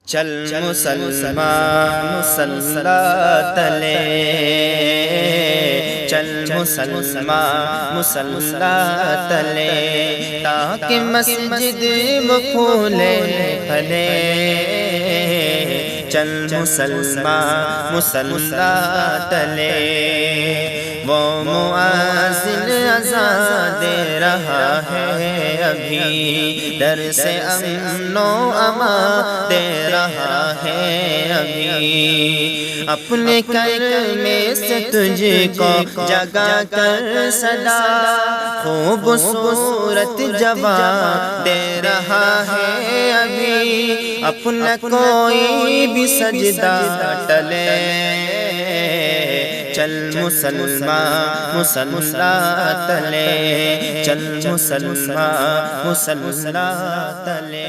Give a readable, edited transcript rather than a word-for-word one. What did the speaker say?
चल मुसलमान मुसल्ला तले, चल मुसलमान मुसल्ला तले, ताकि मस्जिद में फूले फले। चल मुसलमान मुसल्ला तले, वो मुआज़िन अज़ान दे रहा है अभी, डर से अमनो अमान दे रहा है अभी। अपने कलमे से तुझको जगा कर सदा, खूबसूरत जवाब दे रहा है अभी। अपना कोई भी सजदा टले, चल मुसलमान मुसल्ला तले, चल मुसलमान मुसल्ला तले।